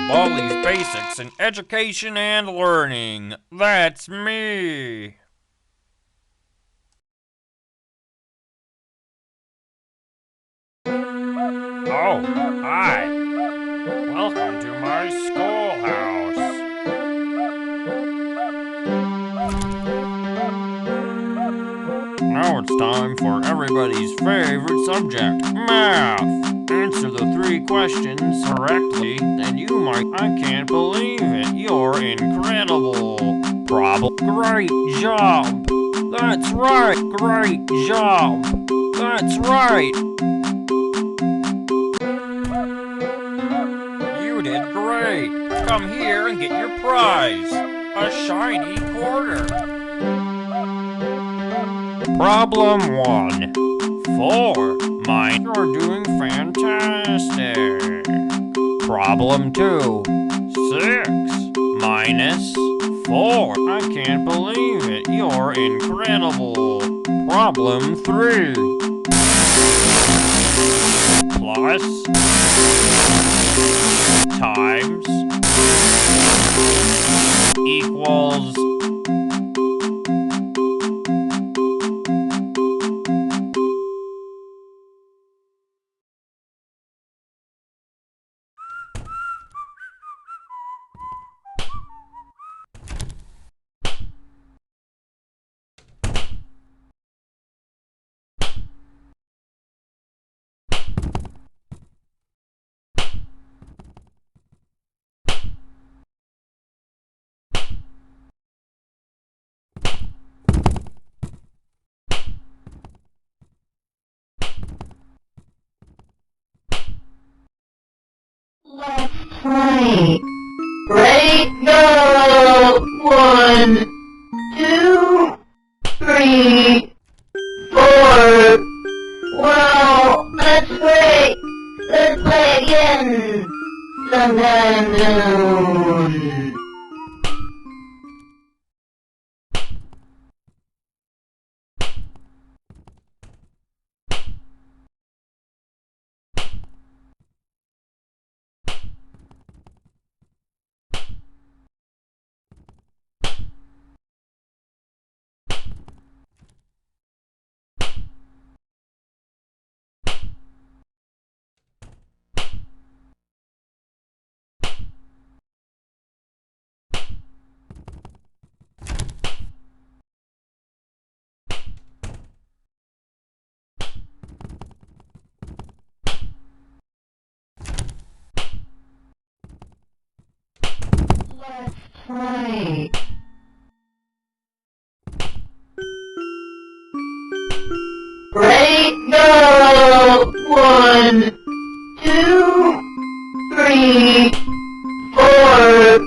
Baldi's Basics in Education and Learning. That's me. Oh, hi. Welcome to my schoolhouse. Now it's time for everybody's favorite subject, math. Answer the 3 questions correctly, and you might... I can't believe it. You're incredible. Problem. Great job. That's right. Great job. That's right. You did great. Come here and get your prize. A shiny quarter. Problem 1. 4. Mine are doing fantastic. Problem 2. 6 minus 4. I can't believe it. You're incredible. Problem 3. Plus times equals Let's play. Ready, go! 1, 2, 3, 4. Wow, that's great. Let's play again. Sometime soon. Let's play. Ready, go! 1, 2, 3, 4.